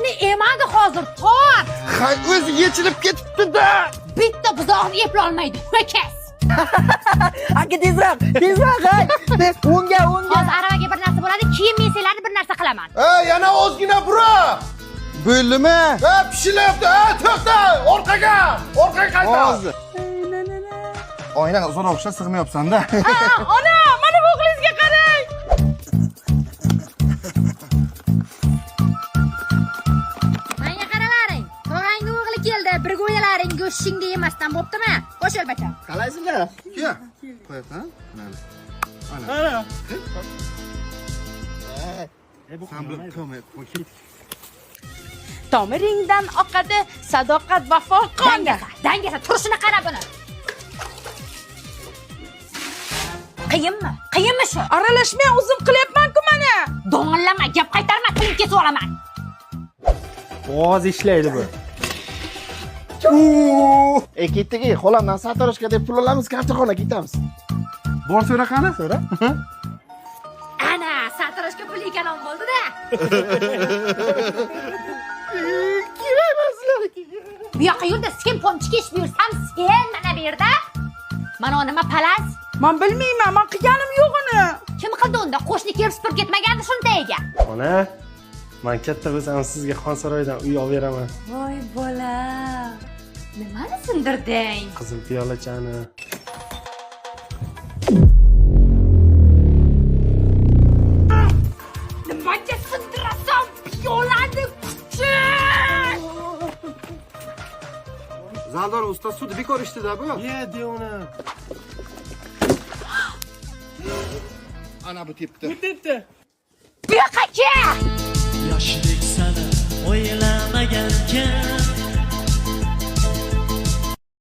Uni emadi hozir, tor. Hay, o'zi yechilib ketibdi-da. Bitta buzoqni eplolmaydi. Ho'kaz. Aka tezroq, hay. O'ngga. Hozir aravaga bir narsa bo'ladi, keyin men sizlarni bir narsa qilaman. Yana ozgina bura. Bo'ldimi? Pishilyapti. To'xta, orqaga qayta. Hozir. Oynaga uzoq o'xshab sig'mayapsan-da. Ona, mana bu o'g'lingizga qarang. Menga qaralaring. Tog'angning o'g'li keldi. Birga o'ynalaring, go'shtingni yemasdan bo'ptimi? Qo'sh albatta. Qalaysizlar? Qo'yasan? Mana. Sen bilib ko'may qo'y. Tomiringdan oqadi sadoqat vafo qonga. Dangasa, turishini qara buni. Qiyinmi shu? Aralashmay o'zim qilyapman-ku mana. Do'ng'illama, gap qaytarma, tilim kesib olaman. Ovoz ishlaydi bu. Ketdik, xolamdan sartaroshga deb pul olamiz, kartoxona ketamiz. Bor so'ra qani? So'ra. Ana, sartaroshga pul ekan bo'ldi-da. Bu yoqqa yurda, sen ponchiga ish buyursam, sen mana bu yerda. Mana nima palas? Men bilmayman, men qilganim yo'q uni. Kim qildi unda? Qo'shni kelib supurib ketmagandi shundayiga. Ona, men katta bo'lsam sizga Xonsaroydan uy olib beraman. Voy bola. Nimani sindirding? Qizil piyolachani. Nimaga sindirasan piyolani kuchi? Zaldor ustoz sud bekor ishdida bu. Ye, uni. Ana bu tepdi. Bu yoqqa kel. Yoshlik sana o'ylamagankan